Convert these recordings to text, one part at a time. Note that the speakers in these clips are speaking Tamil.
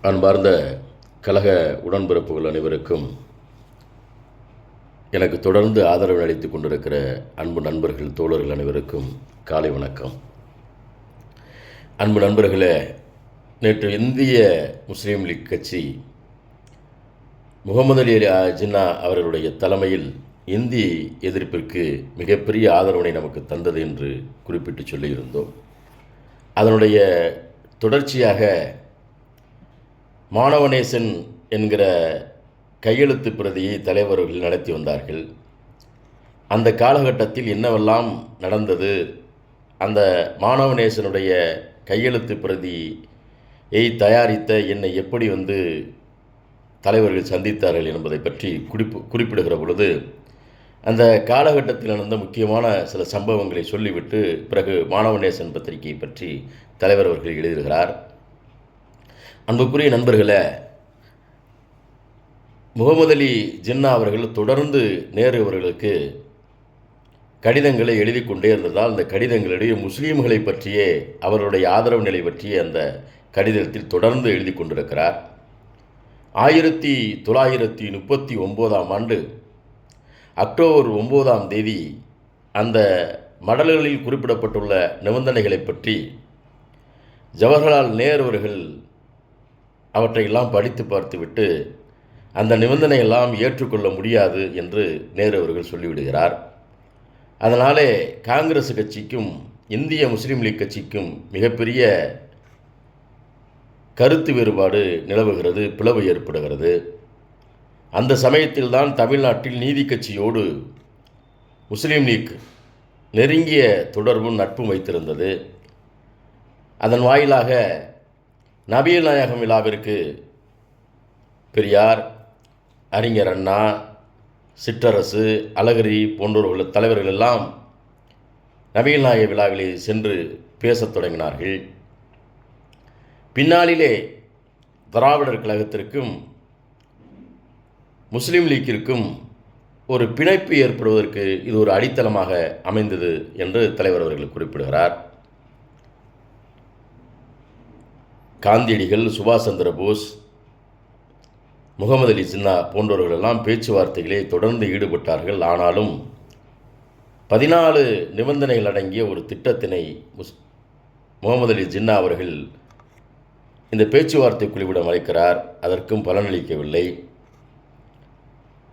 அன்பார்ந்த கழக உடன்பிறப்புகள் அனைவருக்கும், எனக்கு தொடர்ந்து ஆதரவு அளித்துக் கொண்டிருக்கிற அன்பு நண்பர்கள், தோழர்கள் அனைவருக்கும் காலை வணக்கம். அன்பு நண்பர்களே, நேற்று இந்திய முஸ்லீம் லீக் கட்சி முகமது அலி ஜின்னா அவர்களுடைய தலைமையில் இந்தி எதிர்ப்பிற்கு மிகப்பெரிய ஆதரவினை நமக்கு தந்தது என்று குறிப்பிட்டு சொல்லியிருந்தோம். அதனுடைய தொடர்ச்சியாக மாணவநேசன் என்கிற கையெழுத்து பிரதியை தலைவர்கள் நடத்தி வந்தார்கள். அந்த காலகட்டத்தில் என்னவெல்லாம் நடந்தது, அந்த மாணவநேசனுடைய கையெழுத்து பிரதியை தயாரித்த என்னை எப்படி தலைவர்கள் சந்தித்தார்கள் என்பதை பற்றி குறிப்பிடுகிற பொழுது, அந்த காலகட்டத்தில் நடந்த முக்கியமான சில சம்பவங்களை சொல்லிவிட்டு பிறகு மாணவநேசன் பத்திரிகையை பற்றி தலைவர் அவர்கள் எழுதுகிறார். அன்புக்குரிய நண்பர்களே, முகமது அலி ஜின்னா அவர்கள் தொடர்ந்து நேரு அவர்களுக்கு கடிதங்களை எழுதி கொண்டே இருந்ததால், அந்த கடிதங்களிடையே முஸ்லீம்களை பற்றியே அவர்களுடைய ஆதரவு நிலை பற்றிய அந்த கடிதத்தில் தொடர்ந்து எழுதி கொண்டிருக்கிறார். 1939ஆம் ஆண்டு அக்டோபர் 9ஆம் தேதி அந்த மடல்களில் குறிப்பிடப்பட்டுள்ள நிபந்தனைகளை பற்றி ஜவஹர்லால் நேரு அவர்கள் அவற்றையெல்லாம் படித்து பார்த்துவிட்டு அந்த நிபந்தனையெல்லாம் ஏற்றுக்கொள்ள முடியாது என்று நேரு அவர்கள் சொல்லிவிடுகிறார். அதனாலே காங்கிரஸ் கட்சிக்கும் இந்திய முஸ்லீம் லீக் கட்சிக்கும் மிகப்பெரிய கருத்து வேறுபாடு நிலவுகிறது, பிளவு ஏற்படுகிறது. அந்த சமயத்தில்தான் தமிழ்நாட்டில் நீதி கட்சியோடு முஸ்லீம் லீக் நெருங்கிய தொடர்பும் நட்பும் வைத்திருந்தது. அதன் வாயிலாக நபிகள் நாயகம் விழாவிற்கு பெரியார், அறிஞர் அண்ணா, சிற்றரசு, அழகிரி போன்றவர்கள் தலைவர்கள் எல்லாம் நபிகள் நாயக விழாவிலே சென்று பேசத் தொடங்கினார்கள். பின்னாளிலே திராவிடர் கழகத்திற்கும் முஸ்லீம் லீக்கிற்கும் ஒரு பிணைப்பு ஏற்படுவதற்கு இது ஒரு அடித்தளமாக அமைந்தது என்று தலைவர் அவர்கள் குறிப்பிடுகிறார். காந்தியடிகள், சுபாஷ் சந்திர போஸ், முகமது அலி ஜின்னா போன்றவர்களெல்லாம் பேச்சுவார்த்தைகளே தொடர்ந்து ஈடுபட்டார்கள். ஆனாலும் 14 நிபந்தனைகள் அடங்கிய ஒரு திட்டத்தினை முகமது அலி ஜின்னா அவர்கள் இந்த பேச்சுவார்த்தை குழுவிடம் அழைக்கிறார். அதற்கும் பலனளிக்கவில்லை.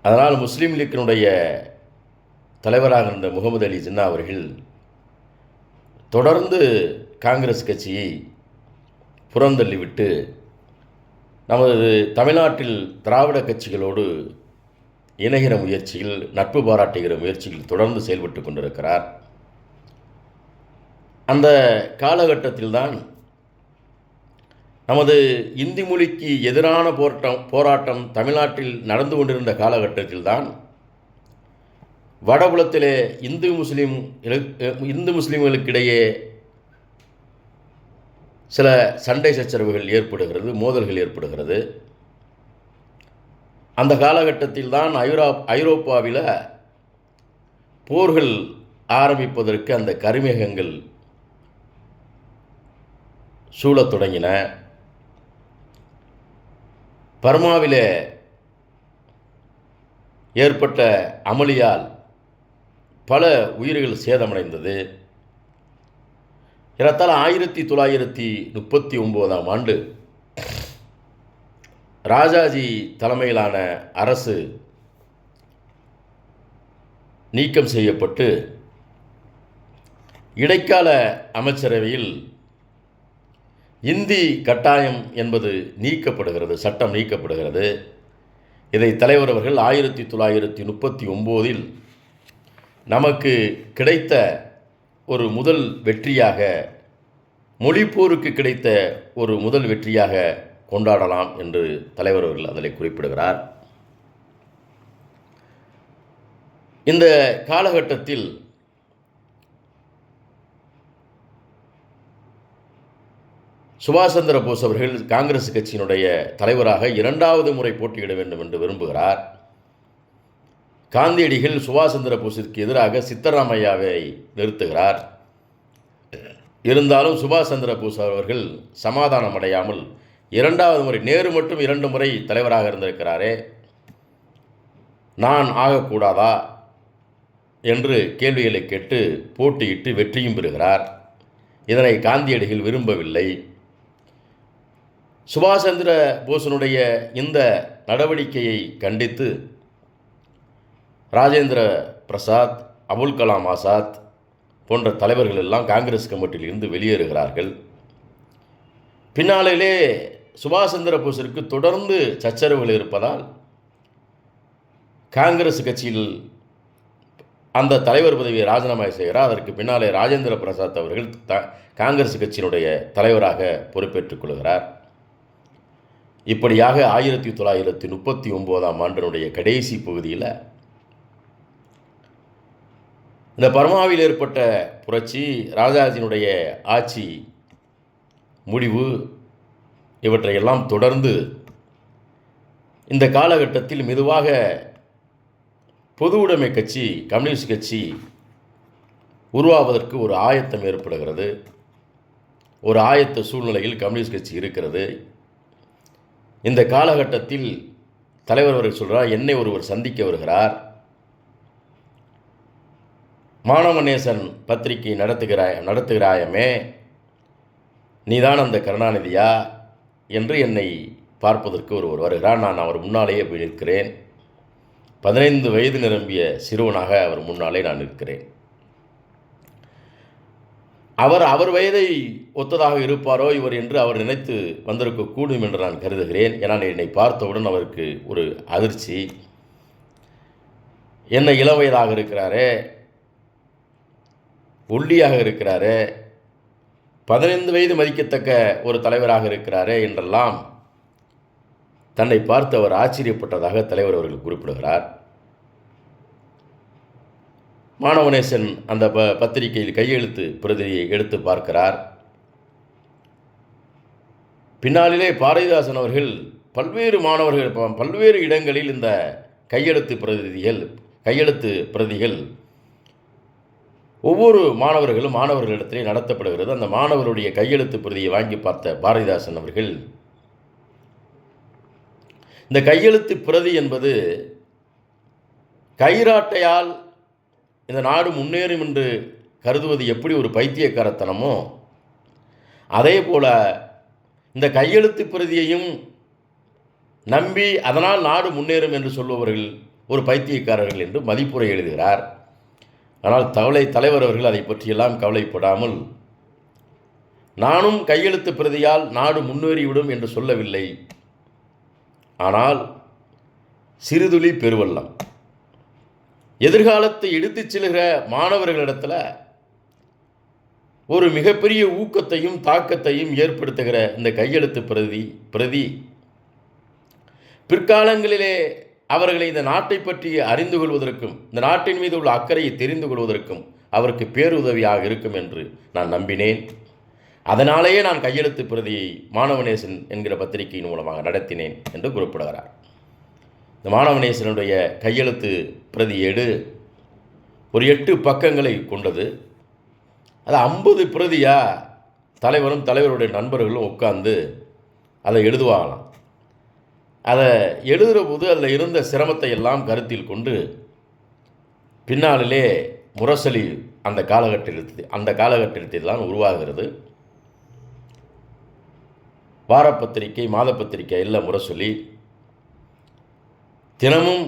அதனால் முஸ்லீம் லீக்கினுடைய தலைவராக இருந்த முகமது அலி ஜின்னா அவர்கள் தொடர்ந்து காங்கிரஸ் கட்சியை புறந்தள்ளிவிட்டு நமது தமிழ்நாட்டில் திராவிட கட்சிகளோடு இணைகிற முயற்சியில், நட்பு பாராட்டுகிற முயற்சியில் தொடர்ந்து செயல்பட்டு கொண்டிருக்கிறார். அந்த காலகட்டத்தில்தான் நமது இந்தி மொழிக்கு எதிரான போராட்டம் தமிழ்நாட்டில் நடந்து கொண்டிருந்த காலகட்டத்தில்தான் வடபுலத்திலே இந்து முஸ்லீம்களுக்கிடையே சில சண்டை சச்சரவுகள் ஏற்படுகிறது, மோதல்கள் ஏற்படுகிறது. அந்த காலகட்டத்தில் தான் ஐரோப்பாவில் போர்கள் ஆரம்பிப்பதற்கு அந்த கருமேகங்கள் சூழத் தொடங்கின. பர்மாவில் ஏற்பட்ட அமளியால் பல உயிர்கள் சேதமடைந்தது. ஏறத்தாழ 1939ஆம் ஆண்டு ராஜாஜி தலைமையிலான அரசு நீக்கம் செய்யப்பட்டு இடைக்கால அமைச்சரவையில் இந்தி கட்டாயம் என்பது நீக்கப்படுகிறது, சட்டம் நீக்கப்படுகிறது. இதை தலைவர் அவர்கள் 1939இல் நமக்கு கிடைத்த ஒரு முதல் வெற்றியாக, மொழிப்போருக்கு கிடைத்த ஒரு முதல் வெற்றியாக கொண்டாடலாம் என்று தலைவர் அவர்கள் அதில் குறிப்பிடுகிறார். இந்த காலகட்டத்தில் சுபாஷ் சந்திர போஸ் அவர்கள் காங்கிரஸ் கட்சியினுடைய தலைவராக 2வது முறை போட்டியிட வேண்டும் என்று விரும்புகிறார். காந்தியடிகள் சுபாஷ் சந்திர போஸிற்கு எதிராக சித்தராமையாவை நிறுத்துகிறார். இருந்தாலும் சுபாஷ் சந்திர போஸ் அவர்கள் சமாதானம் அடையாமல் இரண்டாவது முறை நேரு மட்டும் 2 முறை தலைவராக இருந்திருக்கிறாரே, நான் ஆகக்கூடாதா என்று கேள்விகளை கேட்டு போட்டியிட்டு வெற்றியும் பெறுகிறார். இதனை காந்தியடிகள் விரும்பவில்லை. சுபாஷ் சந்திர போஸினுடைய இந்த நடவடிக்கையை கண்டித்து ராஜேந்திர பிரசாத், அபுல் கலாம் ஆசாத் போன்ற தலைவர்கள் எல்லாம் காங்கிரஸ் கமிட்டியில் இருந்து வெளியேறுகிறார்கள். பின்னாளிலே சுபாஷ் சந்திர போஸிற்கு தொடர்ந்து சச்சரவுகள் இருப்பதால் காங்கிரஸ் கட்சியில் அந்த தலைவர் பதவியை ராஜினாமா செய்கிறார். அதற்கு பின்னாலே ராஜேந்திர பிரசாத் அவர்கள் காங்கிரஸ் கட்சியினுடைய தலைவராக பொறுப்பேற்றுக் கொள்கிறார். இப்படியாக 1939ஆம் ஆண்டினுடைய கடைசி பகுதியில் இந்த பர்மாவில் ஏற்பட்ட புரட்சி, ராஜாஜியினுடைய ஆட்சி முடிவு, இவற்றையெல்லாம் தொடர்ந்து இந்த காலகட்டத்தில் மெதுவாக பொது உடைமை கட்சி, கம்யூனிஸ்ட் கட்சி உருவாவதற்கு ஒரு ஆயத்தம் ஏற்படுகிறது. ஒரு ஆயத்த சூழ்நிலையில் கம்யூனிஸ்ட் கட்சி இருக்கிறது. இந்த காலகட்டத்தில் தலைவர் அவர்கள் சொல்கிறார், என்னை ஒருவர் சந்திக்க வருகிறார், மானவநேசன் பத்திரிகை நடத்துகிறாயமே, நீதான் அந்த கருணாநிதியா என்று என்னை பார்ப்பதற்கு ஒருவர் வருகிறார். நான் அவர் முன்னாலேயே போய் நிற்கிறேன். 15 வயது நிரம்பிய சிறுவனாக அவர் முன்னாலே நான் நிற்கிறேன். அவர் வயதை ஒத்ததாக இருப்பாரோ இவர் என்று அவர் நினைத்து வந்திருக்கக்கூடும் என்று நான் கருதுகிறேன். ஏன்னா என்னை பார்த்தவுடன் அவருக்கு ஒரு அதிர்ச்சி. என்ன இளம் வயதாக இருக்கிறாரே, ஒல்லியாக இருக்கிறாரே, 15 வயது மதிக்கத்தக்க ஒரு தலைவராக இருக்கிறாரே என்றெல்லாம் தன்னை பார்த்து அவர் ஆச்சரியப்பட்டதாக தலைவர் அவர்கள் குறிப்பிடுகிறார். மானவநேசன் அந்த பத்திரிகையில் கையெழுத்து பிரதியை எடுத்து பார்க்கிறார். பின்னாளிலே பாரதிதாசன் அவர்கள் பல்வேறு மாணவர்கள் பல்வேறு இடங்களில் இந்த கையெழுத்து பிரதிகள் ஒவ்வொரு மாணவர்களிடத்திலே நடத்தப்படுகிறது. அந்த மாணவருடைய கையெழுத்து பிரதியை வாங்கி பார்த்த பாரதிதாசன் அவர்கள், இந்த கையெழுத்து பிரதி என்பது கைராட்டையால் இந்த நாடு முன்னேறும் என்று கருதுவது எப்படி ஒரு பைத்தியக்காரத்தனமோ, அதே போல இந்த கையெழுத்து பிரதியையும் நம்பி அதனால் நாடு முன்னேறும் என்று சொல்பவர்கள் ஒரு பைத்தியக்காரர்கள் என்று மதிப்புரை எழுதுகிறார். ஆனால் தலைவர் அவர்கள் அதை பற்றியெல்லாம் கவலைப்படாமல், நானும் கையெழுத்து பிரதியால் நாடு முன்னேறிவிடும் என்று சொல்லவில்லை, ஆனால் சிறுதுளி பெருவெள்ளம், எதிர்காலத்தை எடுத்துச் செல்கிற மாணவர்களிடத்தில் ஒரு மிகப்பெரிய ஊக்கத்தையும் தாக்கத்தையும் ஏற்படுத்துகிற இந்த கையெழுத்து பிரதி பிற்காலங்களிலே அவர்களை இந்த நாட்டை பற்றி அறிந்து கொள்வதற்கும் இந்த நாட்டின் மீது உள்ள அக்கறையை தெரிந்து கொள்வதற்கும் அவருக்கு பேருதவியாக இருக்கும் என்று நான் நம்பினேன். அதனாலேயே நான் கையெழுத்து பிரதியை மானவநேசன் என்கிற பத்திரிகையின் மூலமாக நடத்தினேன் என்று குறிப்பிடுகிறார். இந்த மானவநேசனுடைய கையெழுத்து பிரதி ஏடு ஒரு 8 பக்கங்களை கொண்டது. அது 50 பிரதியாக தலைவரும் தலைவருடைய நண்பர்களும் உட்கார்ந்து அதை எழுதுவாங்களாம். அதை எழுதுகிற போது அதில் இருந்த சிரமத்தை எல்லாம் கருத்தில் கொண்டு பின்னாளிலே முரசொலி அந்த காலகட்டத்தில் தான் உருவாகிறது. வாரப்பத்திரிகை, மாதப்பத்திரிகை எல்லாம் முரசொலி தினமும்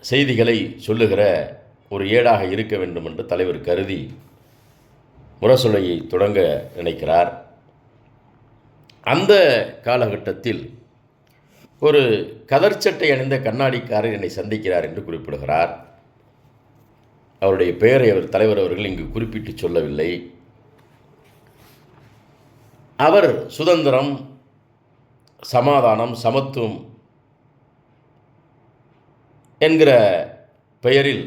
செய்திகளை சொல்லுகிற ஒரு ஏடாக இருக்க வேண்டும் என்று தலைவர் கருதி முரசொலியை தொடங்க நினைக்கிறார். அந்த காலகட்டத்தில் ஒரு கதர்ச்சட்டை அணிந்த கண்ணாடிக்காரர் என்னை சந்திக்கிறார் என்று குறிப்பிடுகிறார். அவருடைய பெயரை தலைவர் அவர்கள் இங்கு குறிப்பிட்டு சொல்லவில்லை. அவர் சுதந்திரம், சமாதானம், சமத்துவம் என்கிற பெயரில்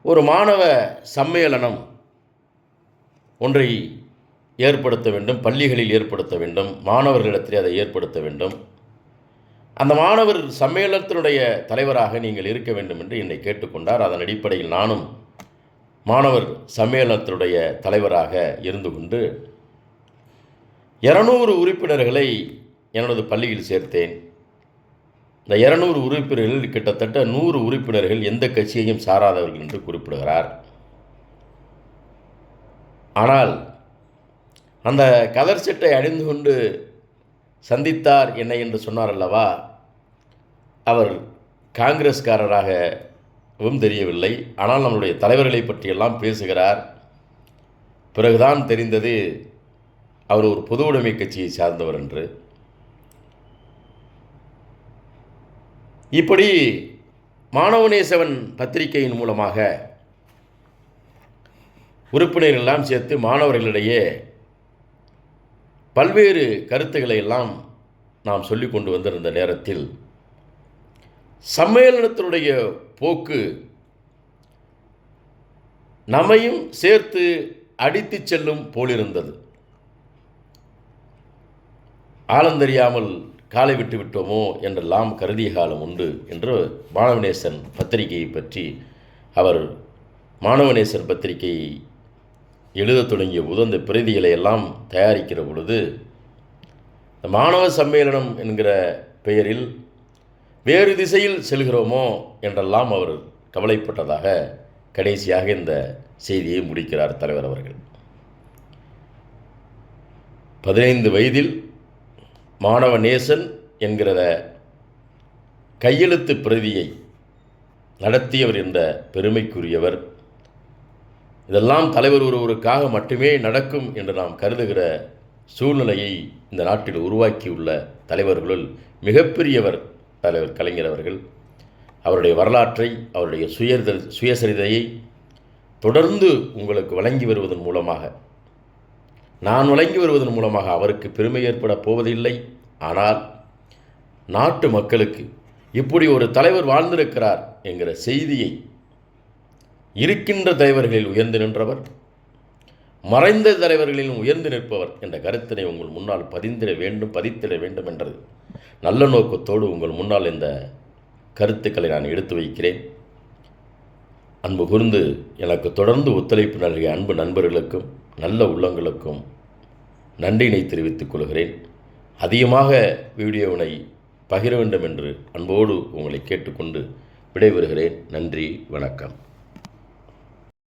ஒரு மாணவ சம்மேளனம் ஒன்றை ஏற்படுத்த வேண்டும், பள்ளிகளில் ஏற்படுத்த வேண்டும், மாணவர்களிடத்தில் அதை ஏற்படுத்த வேண்டும். அந்த மாணவர் சம்மேளனத்தினுடைய தலைவராக நீங்கள் இருக்க வேண்டும் என்று என்னை கேட்டுக்கொண்டார். அதன் அடிப்படையில் நானும் மாணவர் சம்மேளனத்தினுடைய தலைவராக இருந்து கொண்டு 200 உறுப்பினர்களை எனது பள்ளியில் சேர்த்தேன். இந்த 200 உறுப்பினர்கள் கிட்டத்தட்ட 100 உறுப்பினர்கள் எந்த கட்சியையும் சாராதவர்கள் என்று குறிப்பிடுகிறார். ஆனால் அந்த கதர் சட்டை அணிந்து கொண்டு சந்தித்தார் என்னை என்று சொன்னார் அல்லவா, அவர் காங்கிரஸ்காரராகவும் தெரியவில்லை. ஆனால் நம்முடைய தலைவர்களை பற்றியெல்லாம் பேசுகிறார். பிறகுதான் தெரிந்தது அவர் ஒரு பொது உடைமை கட்சியை சார்ந்தவர் என்று. இப்படி மாணவநேசன் பத்திரிகையின் மூலமாக உறுப்பினர்கள் எல்லாம் சேர்த்து மாணவர்களிடையே பல்வேறு கருத்துக்களை எல்லாம் நாம் சொல்லி கொண்டு வந்திருந்த நேரத்தில் சம்மேளனத்தினுடைய போக்கு நம்மையும் சேர்த்து அடித்து செல்லும் போலிருந்தது. ஆழந்தெரியாமல் காலை விட்டு விட்டோமோ என்றெல்லாம் கருதிய காலம் உண்டு என்று மாணவநேசன் பத்திரிகையை பற்றி அவர் மாணவநேசன் பத்திரிகையை எழுதத் தொடங்கிய போது அந்த பிரதிகளை எல்லாம் தயாரிக்கிற பொழுது இந்த மாணவ சம்மேளனம் என்கிற பெயரில் வேறு திசையில் செல்கிறோமோ என்றெல்லாம் அவர் கவலைப்பட்டதாக கடைசியாக இந்த செய்தியை முடிக்கிறார் தலைவர் அவர்கள். 15 வயதில் மாணவநேசன் என்கிற கையெழுத்து பிரதியை நடத்தியவர் என்ற பெருமைக்குரியவர். இதெல்லாம் தலைவர் ஒருவருக்காக மட்டுமே நடக்கும் என்று நாம் கருதுகிற சூழ்நிலையை இந்த நாட்டில் உருவாக்கியுள்ள தலைவர்களுள் மிகப்பெரியவர் தலைவர் கலைஞர் அவர்கள். அவருடைய வரலாற்றை, அவருடைய சுயசரிதையை தொடர்ந்து உங்களுக்கு வழங்கி வருவதன் மூலமாக, நான் வழங்கி வருவதன் மூலமாக அவருக்கு பெருமை ஏற்பட போவதில்லை. ஆனால் நாட்டு மக்களுக்கு இப்படி ஒரு தலைவர் வாழ்ந்திருக்கிறார் என்கிற செய்தியை இருக்கின்ற தலைவர்களில் உயர்ந்து நின்றவர், மறைந்த தலைவர்களிலும் உயர்ந்து நிற்பவர் என்ற கருத்தினை உங்கள் முன்னால் பதித்திட வேண்டும் என்றது நல்ல நோக்கத்தோடு உங்கள் முன்னால் இந்த கருத்துக்களை நான் எடுத்து வைக்கிறேன். அன்பு கூர்ந்து எனக்கு தொடர்ந்து ஒத்துழைப்பு நல்கிய அன்பு நண்பர்களுக்கும் நல்ல உள்ளங்களுக்கும் நன்றியினை தெரிவித்துக் கொள்கிறேன். அதிகமாக வீடியோவினை பகிர வேண்டும் என்று அன்போடு உங்களை கேட்டுக்கொண்டு விடைபெறுகிறேன். நன்றி, வணக்கம்.